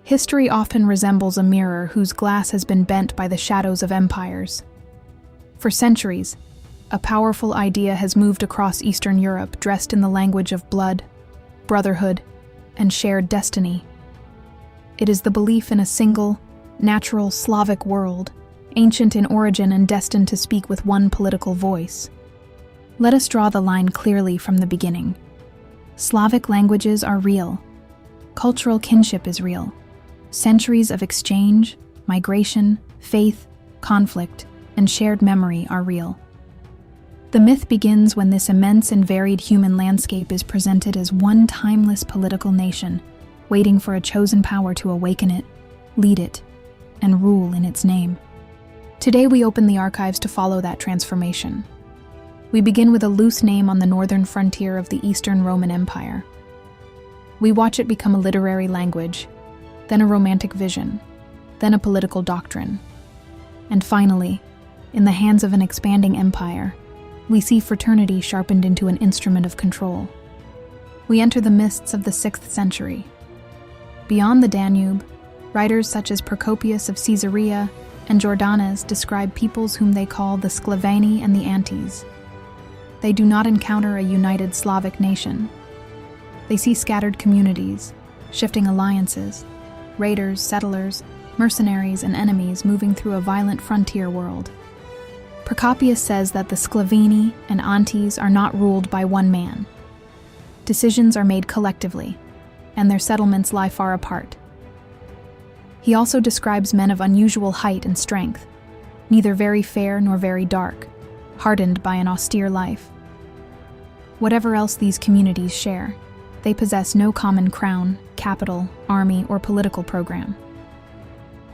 History often resembles a mirror whose glass has been bent by the shadows of empires. For centuries, a powerful idea has moved across Eastern Europe dressed in the language of blood, brotherhood, and shared destiny. It is the belief in a single, natural Slavic world, ancient in origin and destined to speak with one political voice. Let us draw the line clearly from the beginning. Slavic languages are real. Cultural kinship is real. Centuries of exchange, migration, faith, conflict, and shared memory are real. The myth begins when this immense and varied human landscape is presented as one timeless political nation, waiting for a chosen power to awaken it, lead it, and rule in its name. Today we open the archives to follow that transformation. We begin with a loose name on the northern frontier of the Eastern Roman Empire. We watch it become a literary language, then a romantic vision, then a political doctrine. And finally, in the hands of an expanding empire, we see fraternity sharpened into an instrument of control. We enter the mists of the 6th century. Beyond the Danube, writers such as Procopius of Caesarea and Jordanes describe peoples whom they call the Sclaveni and the Antes. They do not encounter a united Slavic nation. They see scattered communities, shifting alliances, raiders, settlers, mercenaries, and enemies moving through a violent frontier world. Procopius says that the Sclaveni and Antes are not ruled by one man. Decisions are made collectively, and their settlements lie far apart. He also describes men of unusual height and strength, neither very fair nor very dark, hardened by an austere life. Whatever else these communities share, they possess no common crown, capital, army, or political program.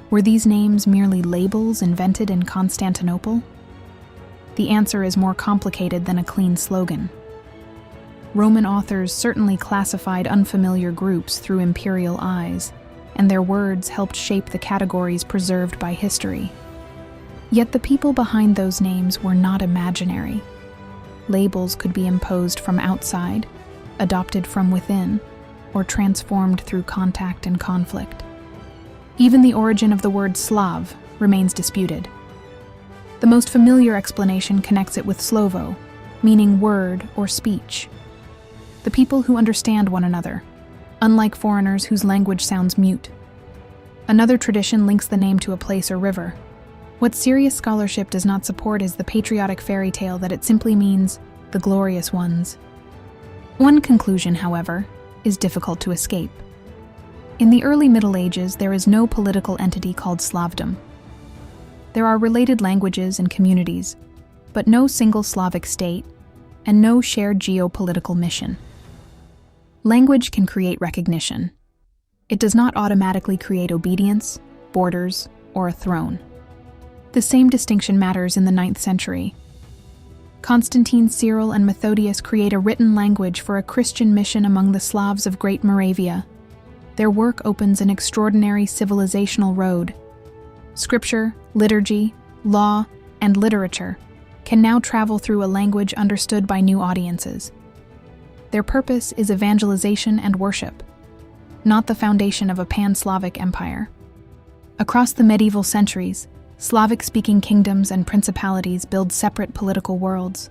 Were these names merely labels invented in Constantinople? The answer is more complicated than a clean slogan. Roman authors certainly classified unfamiliar groups through imperial eyes, and their words helped shape the categories preserved by history. Yet the people behind those names were not imaginary. Labels could be imposed from outside, adopted from within, or transformed through contact and conflict. Even the origin of the word Slav remains disputed. The most familiar explanation connects it with Slovo, meaning word or speech. The people who understand one another, unlike foreigners whose language sounds mute. Another tradition links the name to a place or river. What serious scholarship does not support is the patriotic fairy tale that it simply means the glorious ones. One conclusion, however, is difficult to escape. In the early Middle Ages, there is no political entity called Slavdom. There are related languages and communities, but no single Slavic state, and no shared geopolitical mission. Language can create recognition. It does not automatically create obedience, borders, or a throne. The same distinction matters in the 9th century. Constantine, Cyril, and Methodius create a written language for a Christian mission among the Slavs of Great Moravia. Their work opens an extraordinary civilizational road. Scripture, liturgy, law, and literature can now travel through a language understood by new audiences. Their purpose is evangelization and worship, not the foundation of a Pan-Slavic empire. Across the medieval centuries, Slavic-speaking kingdoms and principalities build separate political worlds.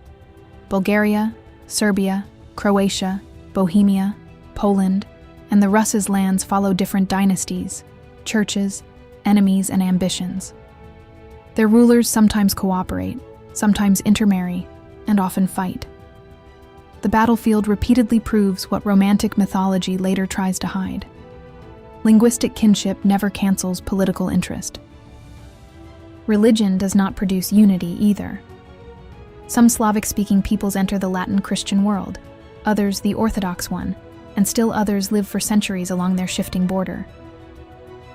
Bulgaria, Serbia, Croatia, Bohemia, Poland, and the Russ's lands follow different dynasties, churches, enemies, and ambitions. Their rulers sometimes cooperate, sometimes intermarry, and often fight. The battlefield repeatedly proves what Romantic mythology later tries to hide. Linguistic kinship never cancels political interest. Religion does not produce unity either. Some Slavic-speaking peoples enter the Latin Christian world, others the Orthodox one, and still others live for centuries along their shifting border.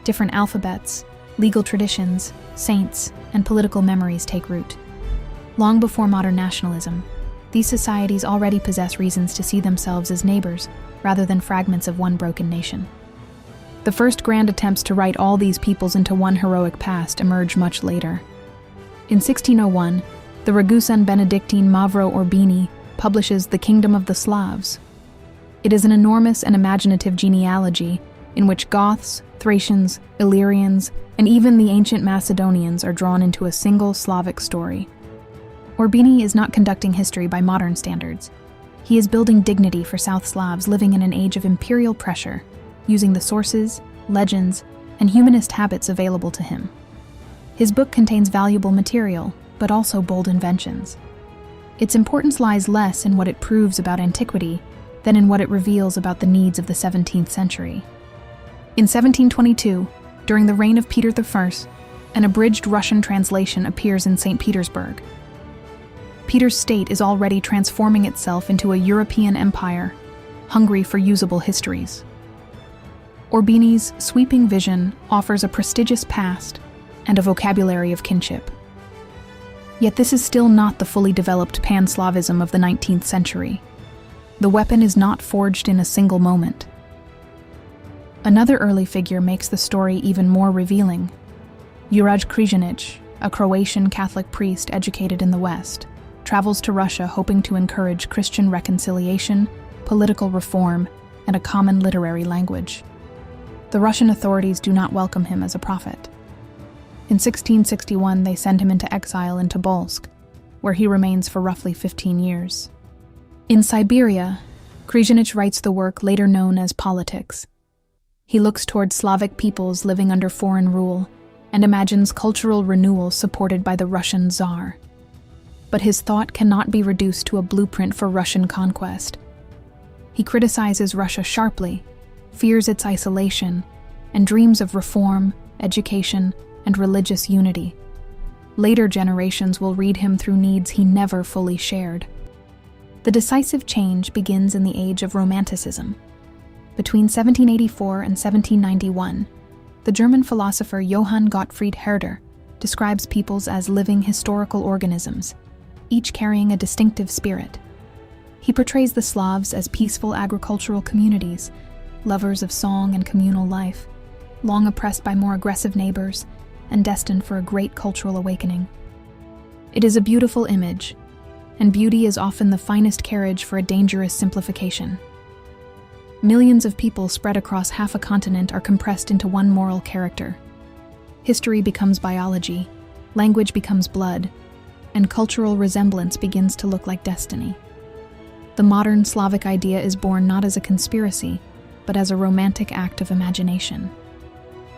Different alphabets, legal traditions, saints, and political memories take root. Long before modern nationalism, these societies already possess reasons to see themselves as neighbors rather than fragments of one broken nation. The first grand attempts to write all these peoples into one heroic past emerge much later. In 1601, the Ragusan Benedictine Mavro Orbini publishes The Kingdom of the Slavs. It is an enormous and imaginative genealogy in which Goths, Thracians, Illyrians, and even the ancient Macedonians are drawn into a single Slavic story. Orbini is not conducting history by modern standards. He is building dignity for South Slavs living in an age of imperial pressure, using the sources, legends, and humanist habits available to him. His book contains valuable material, but also bold inventions. Its importance lies less in what it proves about antiquity than in what it reveals about the needs of the 17th century. In 1722, during the reign of Peter I, an abridged Russian translation appears in St. Petersburg. Peter's state is already transforming itself into a European empire, hungry for usable histories. Orbini's sweeping vision offers a prestigious past and a vocabulary of kinship. Yet this is still not the fully developed Pan-Slavism of the 19th century. The weapon is not forged in a single moment. Another early figure makes the story even more revealing. Juraj Križanić, a Croatian Catholic priest educated in the West, travels to Russia hoping to encourage Christian reconciliation, political reform, and a common literary language. The Russian authorities do not welcome him as a prophet. In 1661, they send him into exile in Tobolsk, where he remains for roughly 15 years. In Siberia, Križanić writes the work later known as Politics. He looks toward Slavic peoples living under foreign rule and imagines cultural renewal supported by the Russian Tsar. But his thought cannot be reduced to a blueprint for Russian conquest. He criticizes Russia sharply, fears its isolation, and dreams of reform, education, and religious unity. Later generations will read him through needs he never fully shared. The decisive change begins in the age of Romanticism. Between 1784 and 1791, the German philosopher Johann Gottfried Herder describes peoples as living historical organisms, each carrying a distinctive spirit. He portrays the Slavs as peaceful agricultural communities, lovers of song and communal life, long oppressed by more aggressive neighbors, and destined for a great cultural awakening. It is a beautiful image, and beauty is often the finest carriage for a dangerous simplification. Millions of people spread across half a continent are compressed into one moral character. History becomes biology, language becomes blood, and cultural resemblance begins to look like destiny. The modern Slavic idea is born not as a conspiracy, but as a romantic act of imagination.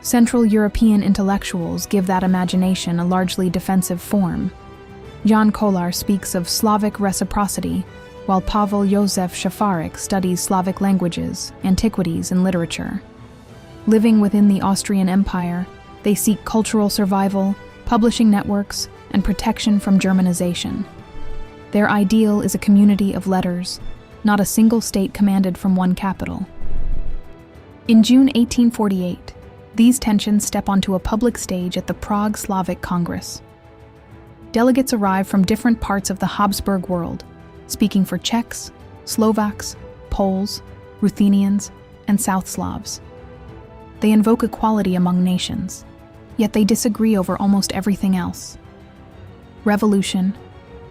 Central European intellectuals give that imagination a largely defensive form. Jan Kolar speaks of Slavic reciprocity, while Pavel Josef Shafarik studies Slavic languages, antiquities, and literature. Living within the Austrian Empire, they seek cultural survival, publishing networks, and protection from Germanization. Their ideal is a community of letters, not a single state commanded from one capital. In June 1848, these tensions step onto a public stage at the Prague Slavic Congress. Delegates arrive from different parts of the Habsburg world, speaking for Czechs, Slovaks, Poles, Ruthenians, and South Slavs. They invoke equality among nations, yet they disagree over almost everything else. Revolution,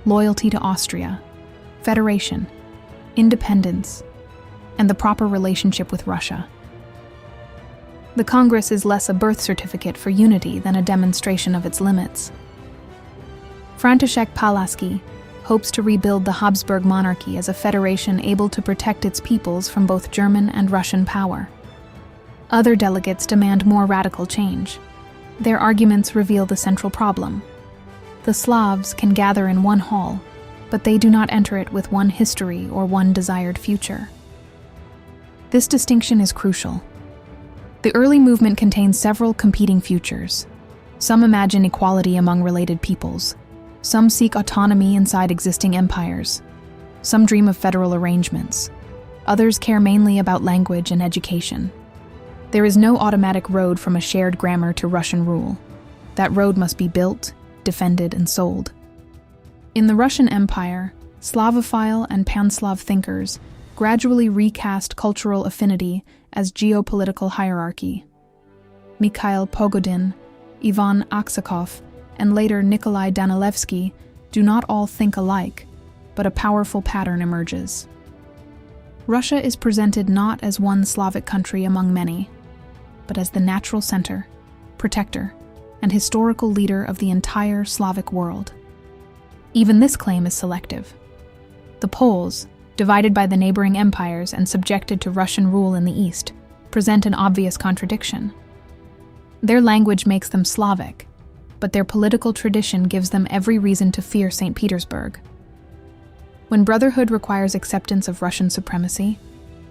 loyalty to Austria, federation, independence, and the proper relationship with Russia. The Congress is less a birth certificate for unity than a demonstration of its limits. František Palacký hopes to rebuild the Habsburg monarchy as a federation able to protect its peoples from both German and Russian power. Other delegates demand more radical change. Their arguments reveal the central problem. The Slavs can gather in one hall, but they do not enter it with one history or one desired future. This distinction is crucial. The early movement contains several competing futures. Some imagine equality among related peoples. Some seek autonomy inside existing empires. Some dream of federal arrangements. Others care mainly about language and education. There is no automatic road from a shared grammar to Russian rule. That road must be built, defended, and sold. In the Russian Empire, Slavophile and Pan-Slav thinkers gradually recast cultural affinity as geopolitical hierarchy. Mikhail Pogodin, Ivan Aksakov, and later Nikolai Danilevsky do not all think alike, but a powerful pattern emerges. Russia is presented not as one Slavic country among many, but as the natural center, protector, and historical leader of the entire Slavic world. Even this claim is selective. The Poles, divided by the neighboring empires and subjected to Russian rule in the east, present an obvious contradiction. Their language makes them Slavic, but their political tradition gives them every reason to fear St. Petersburg. When brotherhood requires acceptance of Russian supremacy,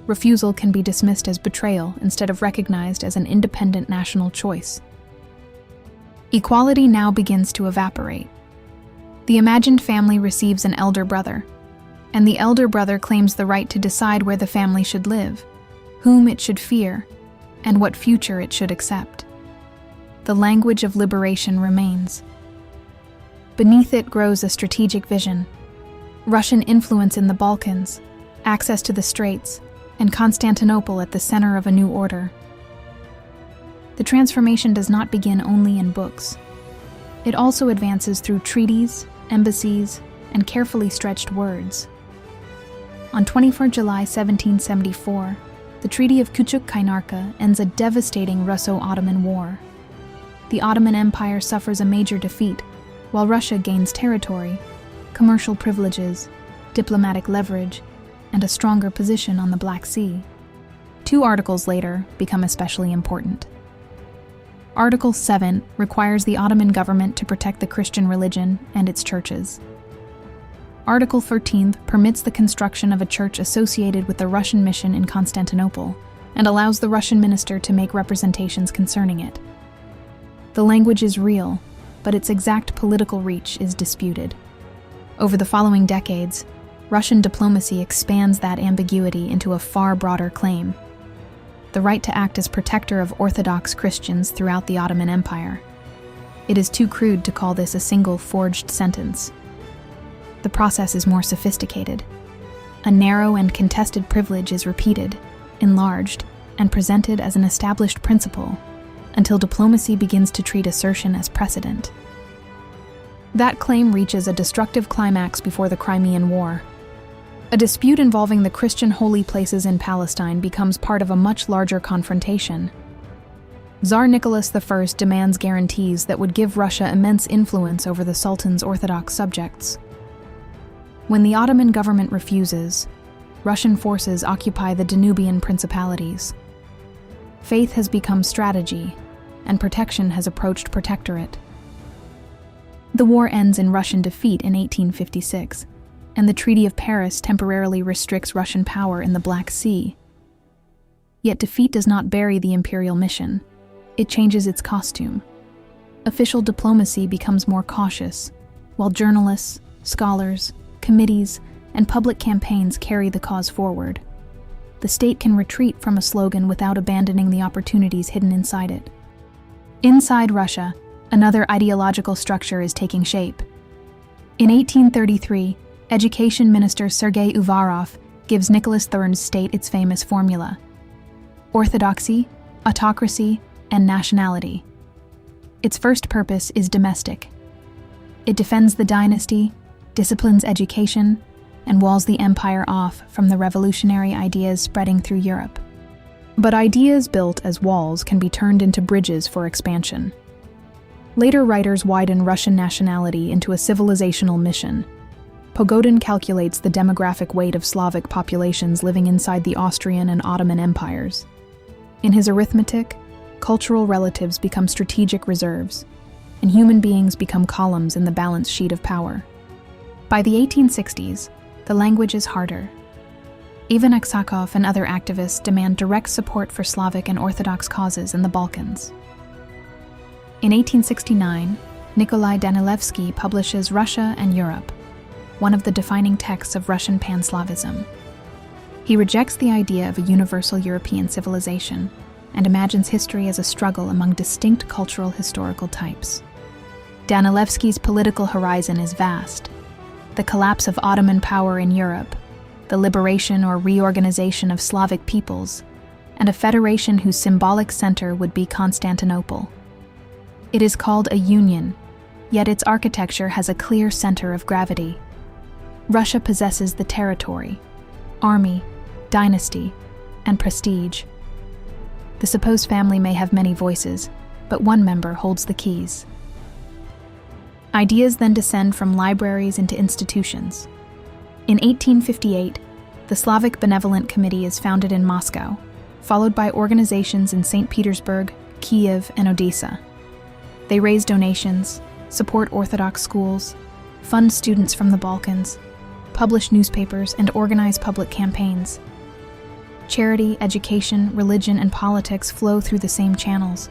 refusal can be dismissed as betrayal instead of recognized as an independent national choice. Equality now begins to evaporate. The imagined family receives an elder brother, and the elder brother claims the right to decide where the family should live, whom it should fear, and what future it should accept. The language of liberation remains. Beneath it grows a strategic vision: Russian influence in the Balkans, access to the Straits, and Constantinople at the center of a new order. The transformation does not begin only in books. It also advances through treaties, embassies, and carefully stretched words. On 24 July 1774, the Treaty of Küçük Kaynarca ends a devastating Russo-Ottoman War. The Ottoman Empire suffers a major defeat, while Russia gains territory, commercial privileges, diplomatic leverage, and a stronger position on the Black Sea. 2 articles later become especially important. Article 7 requires the Ottoman government to protect the Christian religion and its churches. Article 13 permits the construction of a church associated with the Russian mission in Constantinople and allows the Russian minister to make representations concerning it. The language is real, but its exact political reach is disputed. Over the following decades, Russian diplomacy expands that ambiguity into a far broader claim: the right to act as protector of Orthodox Christians throughout the Ottoman Empire. It is too crude to call this a single forged sentence. The process is more sophisticated. A narrow and contested privilege is repeated, enlarged, and presented as an established principle until diplomacy begins to treat assertion as precedent. That claim reaches a destructive climax before the Crimean War. A dispute involving the Christian holy places in Palestine becomes part of a much larger confrontation. Tsar Nicholas I demands guarantees that would give Russia immense influence over the Sultan's Orthodox subjects. When the Ottoman government refuses, Russian forces occupy the Danubian principalities. Faith has become strategy, and protection has approached protectorate. The war ends in Russian defeat in 1856, and the Treaty of Paris temporarily restricts Russian power in the Black Sea. Yet defeat does not bury the imperial mission. It changes its costume. Official diplomacy becomes more cautious, while journalists, scholars, committees, and public campaigns carry the cause forward. The state can retreat from a slogan without abandoning the opportunities hidden inside it. Inside Russia, another ideological structure is taking shape. In 1833, Education Minister Sergei Uvarov gives Nicholas III's state its famous formula: orthodoxy, autocracy, and nationality. Its first purpose is domestic. It defends the dynasty, disciplines education, and walls the empire off from the revolutionary ideas spreading through Europe. But ideas built as walls can be turned into bridges for expansion. Later writers widen Russian nationality into a civilizational mission. Pogodin calculates the demographic weight of Slavic populations living inside the Austrian and Ottoman empires. In his arithmetic, cultural relatives become strategic reserves, and human beings become columns in the balance sheet of power. By the 1860s, the language is harder. Ivan Aksakov and other activists demand direct support for Slavic and Orthodox causes in the Balkans. In 1869, Nikolai Danilevsky publishes Russia and Europe, one of the defining texts of Russian Pan-Slavism. He rejects the idea of a universal European civilization and imagines history as a struggle among distinct cultural historical types. Danilevsky's political horizon is vast: the collapse of Ottoman power in Europe, the liberation or reorganization of Slavic peoples, and a federation whose symbolic center would be Constantinople. It is called a union, yet its architecture has a clear center of gravity. Russia possesses the territory, army, dynasty, and prestige. The supposed family may have many voices, but one member holds the keys. Ideas then descend from libraries into institutions. In 1858, the Slavic Benevolent Committee is founded in Moscow, followed by organizations in St. Petersburg, Kiev, and Odessa. They raise donations, support Orthodox schools, fund students from the Balkans, publish newspapers, and organize public campaigns. Charity, education, religion, and politics flow through the same channels.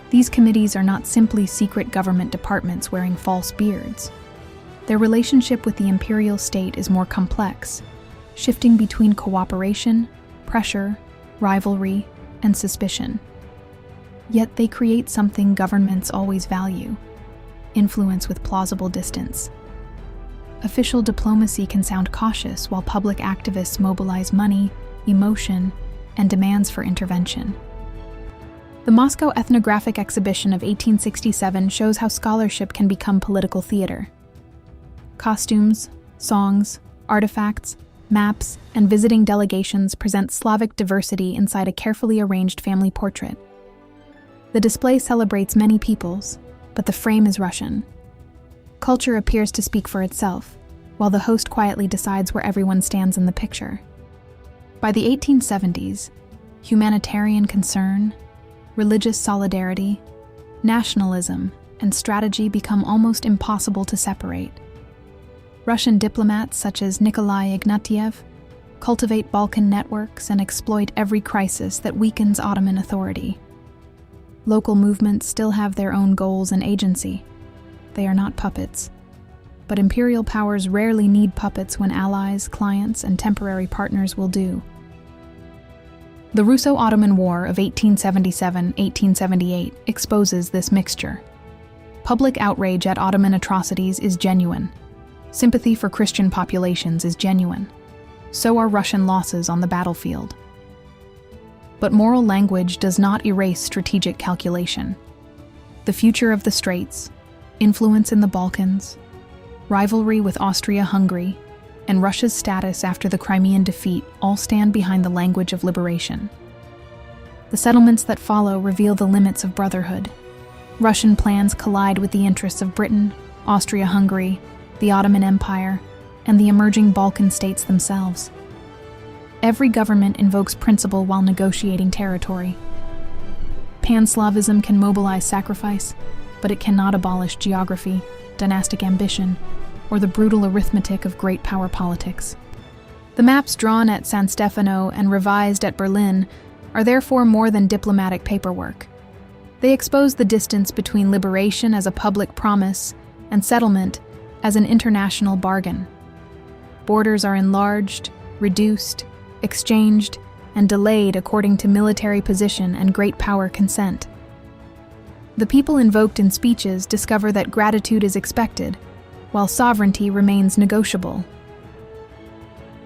These committees are not simply secret government departments wearing false beards. Their relationship with the imperial state is more complex, shifting between cooperation, pressure, rivalry, and suspicion. Yet they create something governments always value: influence with plausible distance. Official diplomacy can sound cautious while public activists mobilize money, emotion, and demands for intervention. The Moscow Ethnographic Exhibition of 1867 shows how scholarship can become political theater. Costumes, songs, artifacts, maps, and visiting delegations present Slavic diversity inside a carefully arranged family portrait. The display celebrates many peoples, but the frame is Russian. Culture appears to speak for itself, while the host quietly decides where everyone stands in the picture. By the 1870s, humanitarian concern, religious solidarity, nationalism, and strategy become almost impossible to separate. Russian diplomats such as Nikolai Ignatiev cultivate Balkan networks and exploit every crisis that weakens Ottoman authority. Local movements still have their own goals and agency. They are not puppets. But imperial powers rarely need puppets when allies, clients, and temporary partners will do. The Russo-Ottoman War of 1877-1878 exposes this mixture. Public outrage at Ottoman atrocities is genuine. Sympathy for Christian populations is genuine. So are Russian losses on the battlefield. But moral language does not erase strategic calculation. The future of the Straits, influence in the Balkans, rivalry with Austria-Hungary, and Russia's status after the Crimean defeat all stand behind the language of liberation. The settlements that follow reveal the limits of brotherhood. Russian plans collide with the interests of Britain, Austria-Hungary, the Ottoman Empire, and the emerging Balkan states themselves. Every government invokes principle while negotiating territory. Pan-Slavism can mobilize sacrifice, but it cannot abolish geography, dynastic ambition, or the brutal arithmetic of great power politics. The maps drawn at San Stefano and revised at Berlin are therefore more than diplomatic paperwork. They expose the distance between liberation as a public promise and settlement as an international bargain. Borders are enlarged, reduced, exchanged, and delayed according to military position and great power consent. The people invoked in speeches discover that gratitude is expected, while sovereignty remains negotiable.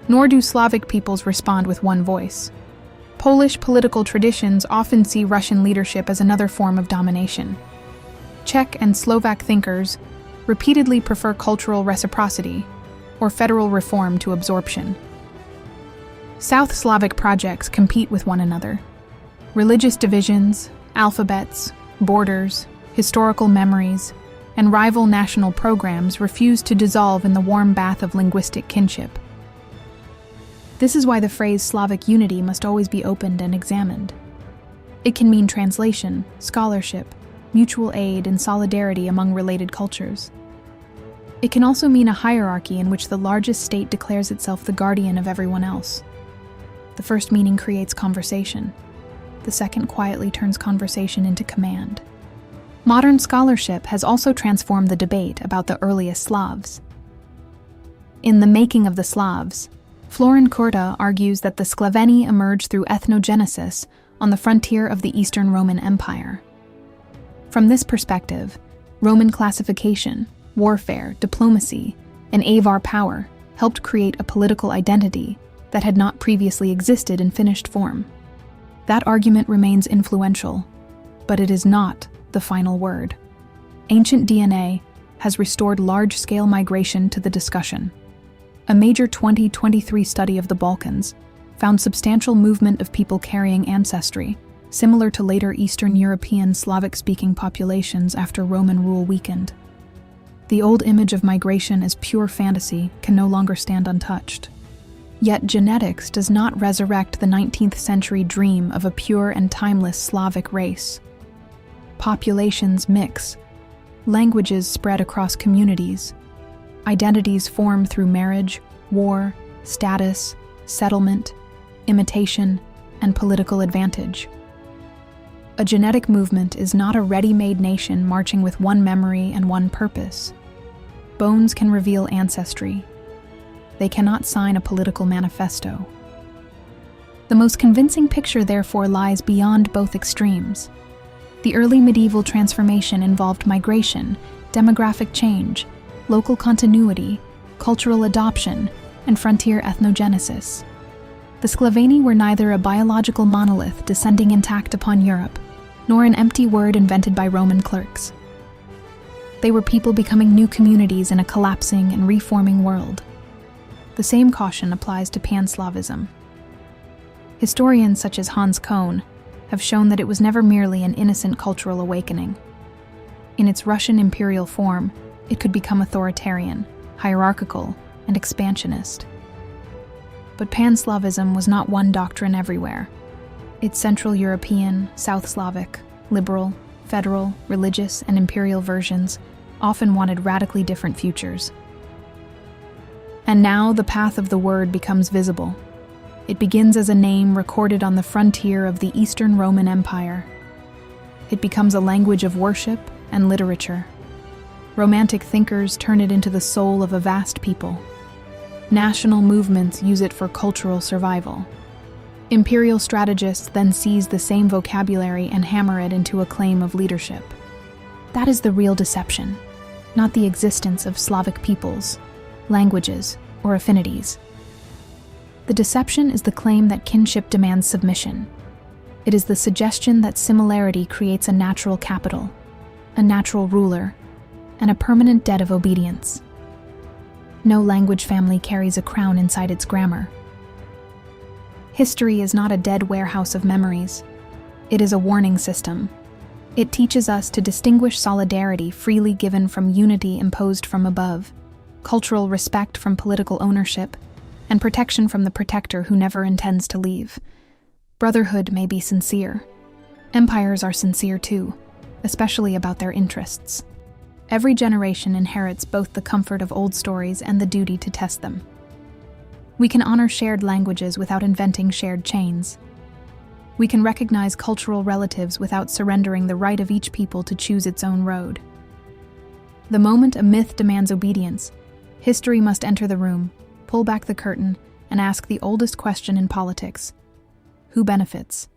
Nor do Slavic peoples respond with one voice. Polish political traditions often see Russian leadership as another form of domination. Czech and Slovak thinkers repeatedly prefer cultural reciprocity or federal reform to absorption. South Slavic projects compete with one another. Religious divisions, alphabets, borders, historical memories, and rival national programs refuse to dissolve in the warm bath of linguistic kinship. This is why the phrase Slavic unity must always be opened and examined. It can mean translation, scholarship, mutual aid, and solidarity among related cultures. It can also mean a hierarchy in which the largest state declares itself the guardian of everyone else. The first meaning creates conversation. The second quietly turns conversation into command. Modern scholarship has also transformed the debate about the earliest Slavs. In The Making of the Slavs, Florin Curta argues that the Sclaveni emerged through ethnogenesis on the frontier of the Eastern Roman Empire. From this perspective, Roman classification, warfare, diplomacy, and avar power helped create a political identity that had not previously existed in finished form. That argument remains influential, but it is not the final word. Ancient DNA has restored large-scale migration to the discussion. A major 2023 study of the Balkans found substantial movement of people carrying ancestry, similar to later Eastern European Slavic-speaking populations after Roman rule weakened. The old image of migration as pure fantasy can no longer stand untouched. Yet genetics does not resurrect the 19th century dream of a pure and timeless Slavic race. Populations mix, languages spread across communities, identities form through marriage, war, status, settlement, imitation, and political advantage. A genetic movement is not a ready-made nation marching with one memory and one purpose. Bones can reveal ancestry. They cannot sign a political manifesto. The most convincing picture, therefore, lies beyond both extremes. The early medieval transformation involved migration, demographic change, local continuity, cultural adoption, and frontier ethnogenesis. The Sclaveni were neither a biological monolith descending intact upon Europe, nor an empty word invented by Roman clerks. They were people becoming new communities in a collapsing and reforming world. The same caution applies to Pan-Slavism. Historians such as Hans Kohn have shown that it was never merely an innocent cultural awakening. In its Russian imperial form, it could become authoritarian, hierarchical, and expansionist. But Pan-Slavism was not one doctrine everywhere. Its Central European, South Slavic, liberal, federal, religious, and imperial versions often wanted radically different futures. And now the path of the word becomes visible. It begins as a name recorded on the frontier of the Eastern Roman Empire. It becomes a language of worship and literature. Romantic thinkers turn it into the soul of a vast people. National movements use it for cultural survival. Imperial strategists then seize the same vocabulary and hammer it into a claim of leadership. That is the real deception, not the existence of Slavic peoples, languages, or affinities. The deception is the claim that kinship demands submission. It is the suggestion that similarity creates a natural capital, a natural ruler, and a permanent debt of obedience. No language family carries a crown inside its grammar. History is not a dead warehouse of memories. It is a warning system. It teaches us to distinguish solidarity freely given from unity imposed from above, cultural respect from political ownership, and protection from the protector who never intends to leave. Brotherhood may be sincere. Empires are sincere too, especially about their interests. Every generation inherits both the comfort of old stories and the duty to test them. We can honor shared languages without inventing shared chains. We can recognize cultural relatives without surrendering the right of each people to choose its own road. The moment a myth demands obedience, history must enter the room, pull back the curtain, and ask the oldest question in politics: who benefits?